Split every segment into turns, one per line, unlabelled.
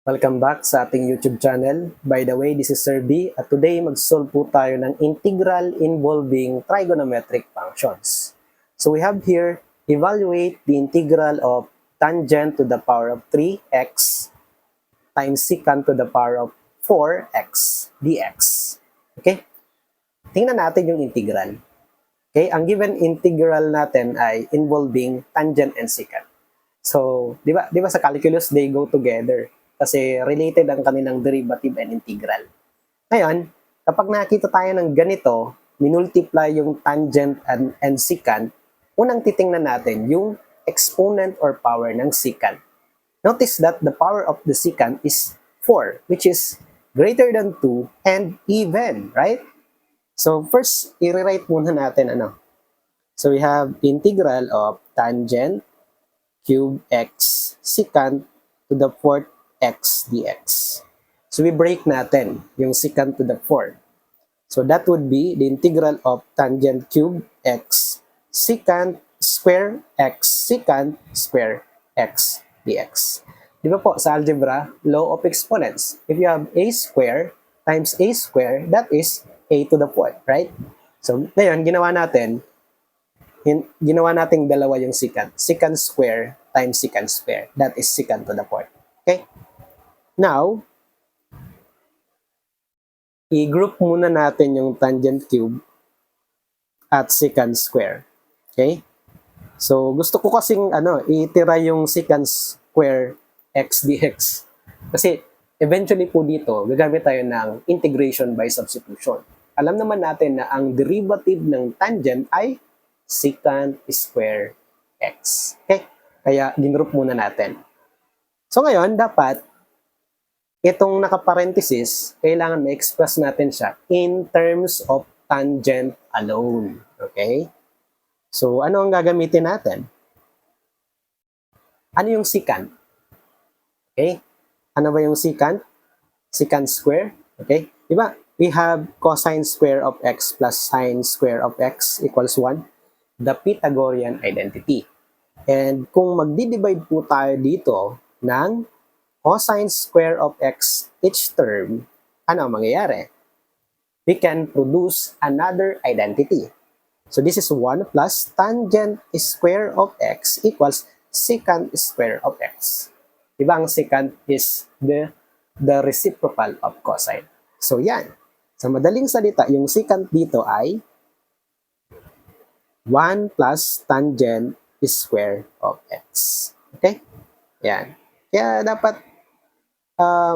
Welcome back sa ating YouTube channel. By the way, this is Sir B at today mag-solve po tayo ng integral involving trigonometric functions. So we have here, evaluate the integral of tangent to the power of 3x times secant to the power of 4x dx. Okay? Tingnan natin yung integral. Okay? Ang given integral natin ay involving tangent and secant. So, di ba sa calculus they go together kasi related ang kanilang derivative and integral. Ngayon, kapag nakita tayo ng ganito, minultiply yung tangent and secant, unang titingnan natin yung exponent or power ng secant. Notice that the power of the secant is 4, which is greater than 2 and even, right? So, first, i-rewrite muna natin ano. So, we have integral of tangent cube x secant to the fourth x dx. So we break natin yung secant to the fourth. So that would be the integral of tangent cube x secant square x secant square x dx. Di ba po sa algebra, law of exponents. If you have a square times a square, that is a to the fourth, right? So ngayon, ginawa nating dalawa yung secant. Secant square times secant square. That is secant to the fourth. Okay? Now, i-group muna natin yung tangent cube at secant square. Okay? So, gusto ko kasing itira yung secant square x dx. Kasi, eventually po dito, gagamit tayo ng integration by substitution. Alam naman natin na ang derivative ng tangent ay secant square x. Okay? Kaya, ginroup muna natin. So, ngayon, dapat, itong nakaparenthesis, kailangan ma-express natin siya in terms of tangent alone. Okay? So, ano ang gagamitin natin? Ano yung secant? Okay? Ano ba yung secant? Secant square? Okay? Diba? We have cosine square of x plus sine square of x equals 1. The Pythagorean identity. And kung magdi-divide po tayo dito ng cosine square of x each term, ano ang mangyayari? We can produce another identity. So this is 1 plus tangent square of x equals secant square of x. Diba ang secant is the reciprocal of cosine. So yan. Sa madaling salita, yung secant dito ay 1 plus tangent square of x. Okay? Yan. Kaya dapat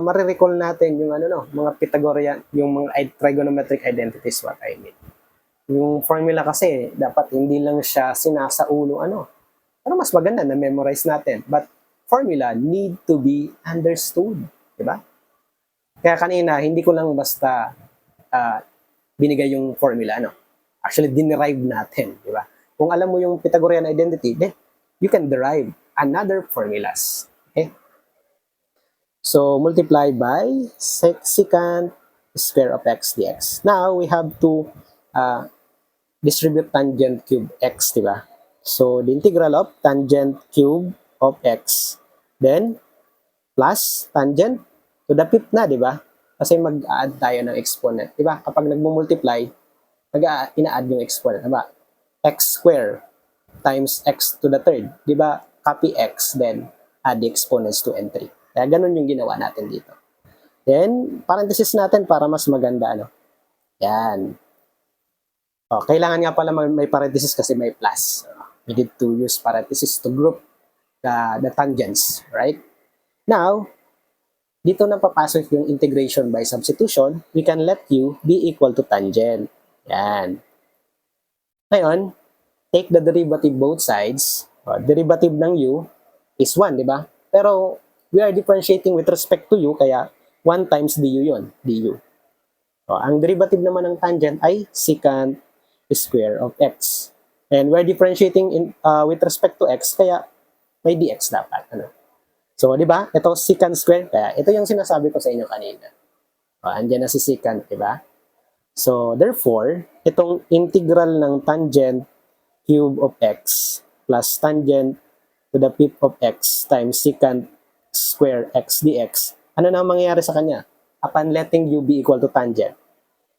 marirecall natin yung mga Pythagorean, yung mga trigonometric identities what I mean. Yung formula kasi, dapat hindi lang siya sinasaulo Pero mas maganda na memorize natin. But formula need to be understood. Diba? Kaya kanina, hindi ko lang basta binigay yung formula, Actually, dinerive natin, di ba? Kung alam mo yung Pythagorean identity, then you can derive another formulas. Okay? So, multiply by secant square of x dx. Now, we have to distribute tangent cube x, di ba? So, the integral of tangent cube of x, then, plus tangent to the fifth na, di ba? Kasi mag-add tayo ng exponent. Di ba? Kapag nagmo-multiply, ina-add yung exponent. Diba? X square times x to the third. Di ba? Copy x, then add the exponents 2 and 3. Kaya ganun yung ginawa natin dito. Then, parenthesis natin para mas maganda. Yan. O, kailangan nga pala may parenthesis kasi may plus. We need to use parenthesis to group the tangents. Right? Now, dito na papasok yung integration by substitution. We can let u be equal to tangent. Yan. Ngayon, take the derivative both sides. Derivative ng u is 1, di ba? Pero we are differentiating with respect to u, kaya 1 times du yun, du. Ang derivative naman ng tangent ay secant square of x. And we're differentiating with respect to x, kaya may dx dapat. So, di ba? Ito secant square, kaya ito yung sinasabi ko sa inyo kanina. Andyan na si secant, di ba? So, therefore, itong integral ng tangent cube of x plus tangent to the fifth of x times secant square x dx ano na ang mangyayari sa kanya upon letting u be equal to tangent?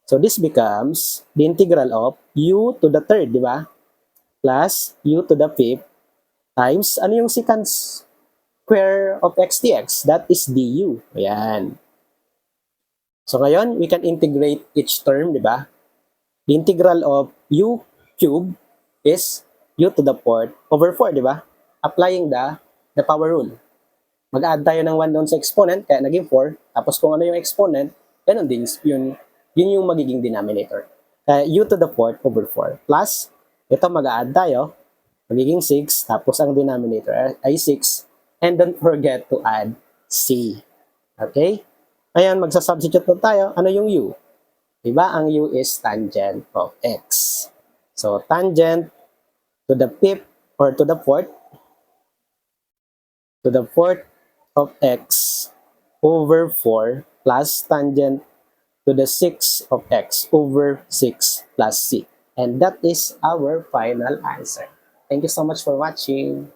So this becomes the integral of u to the third, di ba? Plus u to the fifth times, ano yung secant square of x dx? That is du. Ayan. So ngayon, we can integrate each term, di ba? The integral of u cube is u to the fourth over 4, di ba? Applying the power rule. Mag-add tayo ng 1 doon sa exponent, kaya naging 4. Tapos kung ano yung exponent, ganun din, yun yung magiging denominator. Kaya u to the fourth over 4 plus, ito mag-add tayo, magiging 6, tapos ang denominator ay 6, and don't forget to add c. Okay? Ayan, magsasubstitute na tayo. Ano yung u? Diba? Ang u is tangent of x. So, tangent to the fifth or to the fourth of x over 4 plus tangent to the 6 of x over 6 plus c. And that is our final answer. Thank you so much for watching.